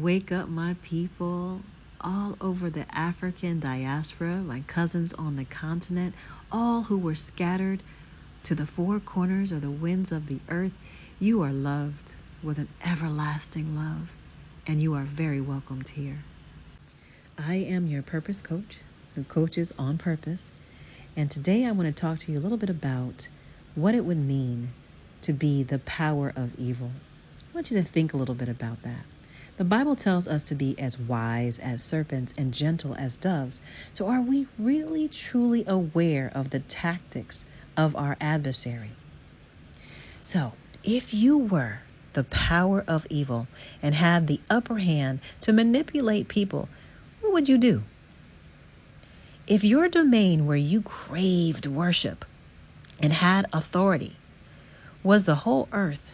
Wake up, my people, all over the African diaspora, my cousins on the continent, all who were scattered to the four corners of the winds of the earth. You are loved with an everlasting love, and you are very welcomed here. I am your purpose coach, who coaches on purpose, and today I want to talk to you a little bit about what it would mean to be the power of evil. I want you to think a little bit about that. The Bible tells us to be as wise as serpents and gentle as doves. So are we really truly aware of the tactics of our adversary? So if you were the power of evil and had the upper hand to manipulate people, what would you do? If your domain where you craved worship and had authority was the whole earth,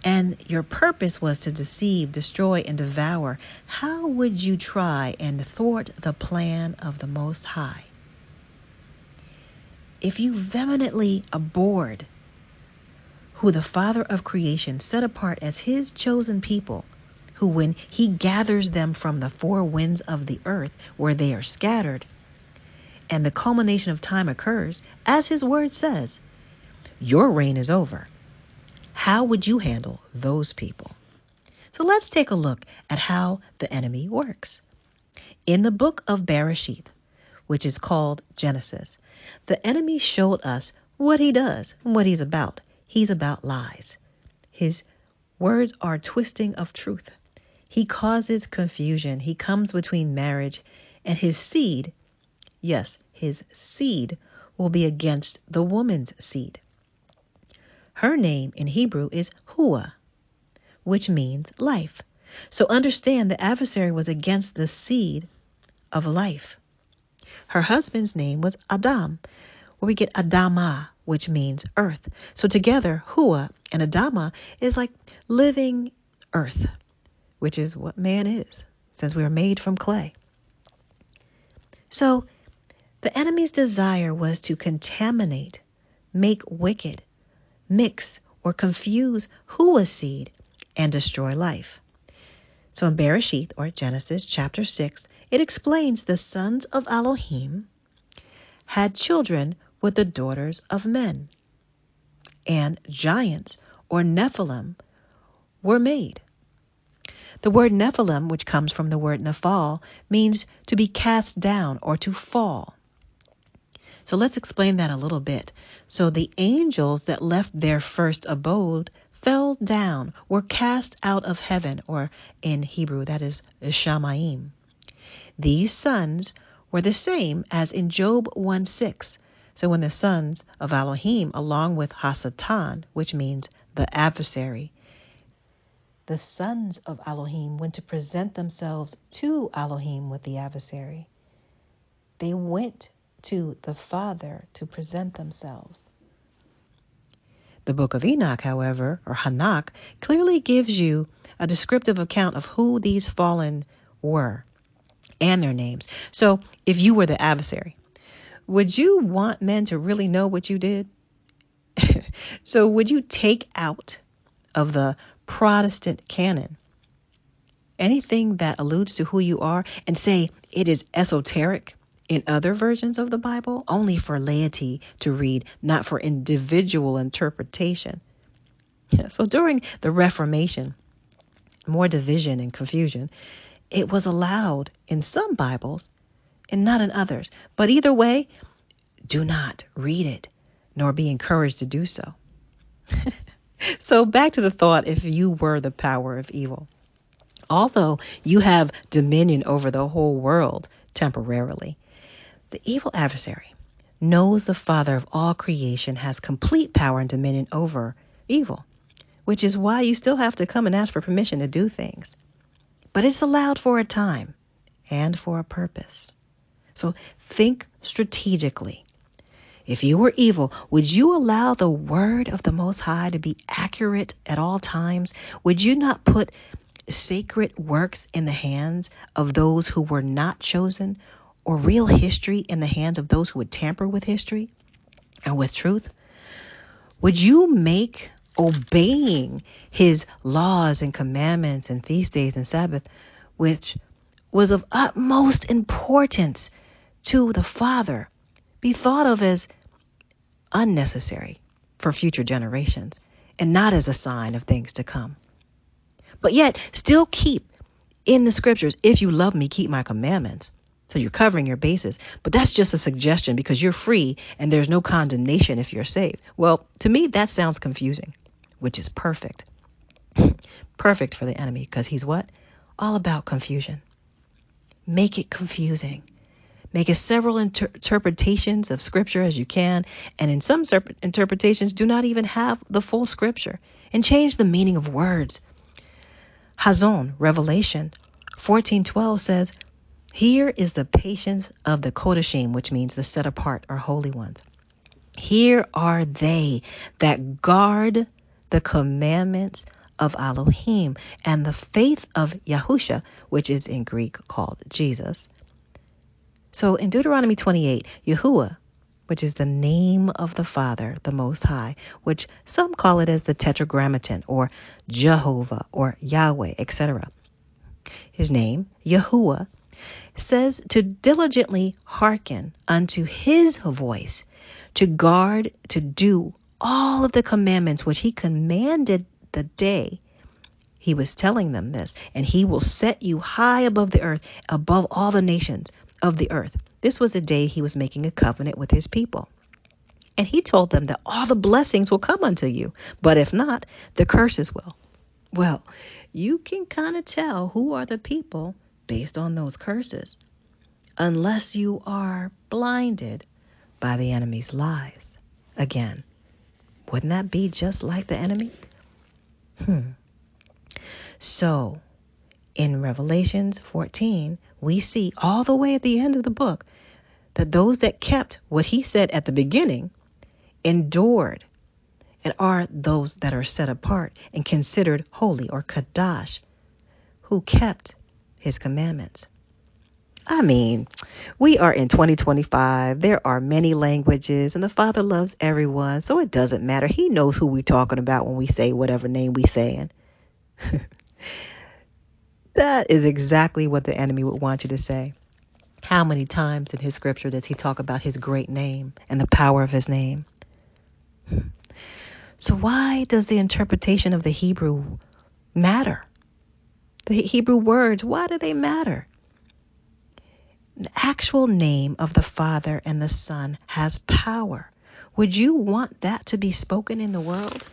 and your purpose was to deceive, destroy, and devour, how would you try and thwart the plan of the Most High? If you vehemently abhorred who the Father of creation set apart as his chosen people, who when he gathers them from the four winds of the earth where they are scattered, and the culmination of time occurs, as his word says, your reign is over. How would you handle those people? So let's take a look at how the enemy works. In the book of Bereshith, which is called Genesis, the enemy showed us what he does and what he's about. He's about lies. His words are twisting of truth. He causes confusion. He comes between marriage and his seed. Yes, his seed will be against the woman's seed. Her name in Hebrew is Hua, which means life. So understand the adversary was against the seed of life. Her husband's name was Adam, where we get Adama, which means earth. So together, Hua and Adama is like living earth, which is what man is, since we are made from clay. So the enemy's desire was to contaminate, make wicked, mix or confuse Hua's seed and destroy life. So in Bereshith, or Genesis chapter 6, it explains the sons of Elohim had children with the daughters of men, and giants or Nephilim were made. The word Nephilim, which comes from the word Nephal, means to be cast down or to fall. So let's explain that a little bit. So the angels that left their first abode fell down, were cast out of heaven, or in Hebrew, that is Shamayim. These sons were the same as in Job 1:6. So when the sons of Elohim, along with Hasatan, which means the adversary, the sons of Elohim went to present themselves to Elohim with the adversary. They went to the Father to present themselves. The book of Enoch, however, or Hanach, clearly gives you a descriptive account of who these fallen were and their names. So if you were the adversary, would you want men to really know what you did? So would you take out of the Protestant canon anything that alludes to who you are and say it is esoteric in other versions of the Bible, only for laity to read, not for individual interpretation? So during the Reformation, more division and confusion, it was allowed in some Bibles and not in others. But either way, do not read it, nor be encouraged to do so. So back to the thought, if you were the power of evil. Although you have dominion over the whole world temporarily, the evil adversary knows the Father of all creation has complete power and dominion over evil, which is why you still have to come and ask for permission to do things. But it's allowed for a time and for a purpose. So think strategically. If you were evil, would you allow the word of the Most High to be accurate at all times? Would you not put sacred works in the hands of those who were not chosen, or real history in the hands of those who would tamper with history and with truth? Would you make obeying his laws and commandments and feast days and Sabbath, which was of utmost importance to the Father, be thought of as unnecessary for future generations and not as a sign of things to come. But yet still keep in the scriptures, if you love me, keep my commandments. So you're covering your bases. But that's just a suggestion because you're free and there's no condemnation if you're saved. Well, to me, that sounds confusing, which is perfect. Perfect for the enemy because he's what? All about confusion. Make it confusing. Make it several interpretations of scripture as you can. And in some interpretations, do not even have the full scripture and change the meaning of words. Hazon, Revelation 14:12 says, here is the patience of the Kodashim, which means the set apart or holy ones. Here are they that guard the commandments of Elohim and the faith of Yahusha, which is in Greek called Jesus. So in Deuteronomy 28, Yahuwah, which is the name of the Father, the Most High, which some call it as the Tetragrammaton or Jehovah or Yahweh, etc. His name, Yahuwah, says to diligently hearken unto his voice, to guard, to do all of the commandments which he commanded the day he was telling them this, and he will set you high above the earth, above all the nations of the earth. This was a day he was making a covenant with his people. And he told them that all the blessings will come unto you, but if not, the curses will. Well, you can kind of tell who are the people based on those curses, unless you are blinded by the enemy's lies. Again, wouldn't that be just like the enemy? So, in Revelations 14, we see all the way at the end of the book that those that kept what he said at the beginning endured and are those that are set apart and considered holy or Kadash, who kept his commandments. I mean, we are in 2025. There are many languages and the Father loves everyone. So it doesn't matter. He knows who we're talking about when we say whatever name we saying. That is exactly what the enemy would want you to say. How many times in his scripture does he talk about his great name and the power of his name? So why does the interpretation of the Hebrew matter? The Hebrew words, why do they matter? The actual name of the Father and the Son has power. Would you want that to be spoken in the world?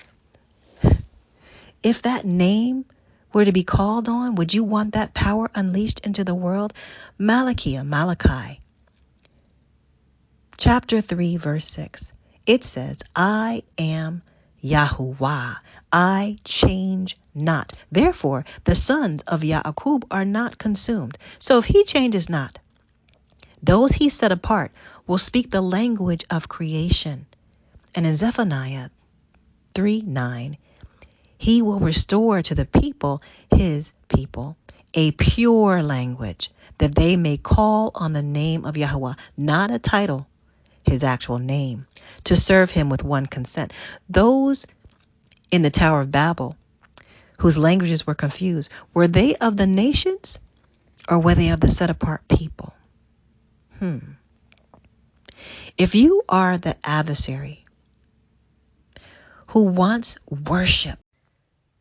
If that name were to be called on, would you want that power unleashed into the world? Malachi, chapter 3, verse 6. It says, I am Yahuwah. I change not. Therefore, the sons of Yaakov are not consumed. So if he changes not, those he set apart will speak the language of creation. And in Zephaniah 3:9, he will restore to the people, his people, a pure language that they may call on the name of Yahuwah, not a title, his actual name, to serve him with one consent. Those in the Tower of Babel, whose languages were confused, were they of the nations or were they of the set apart people? If you are the adversary who wants worship,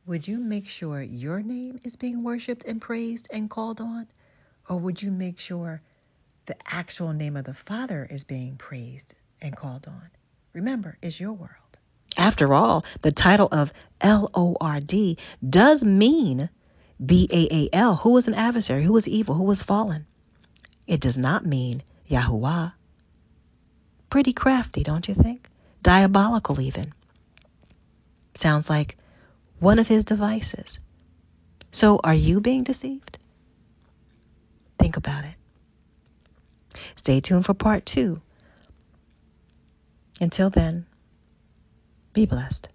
would you make sure your name is being worshiped and praised and called on? Or would you make sure the actual name of the Father is being praised and called on? Remember, it's your world. After all, the title of Lord does mean Baal, who was an adversary, who was evil, who was fallen. It does not mean Yahuwah. Pretty crafty, don't you think? Diabolical even. Sounds like one of his devices. So are you being deceived? Think about it. Stay tuned for part 2. Until then, be blessed.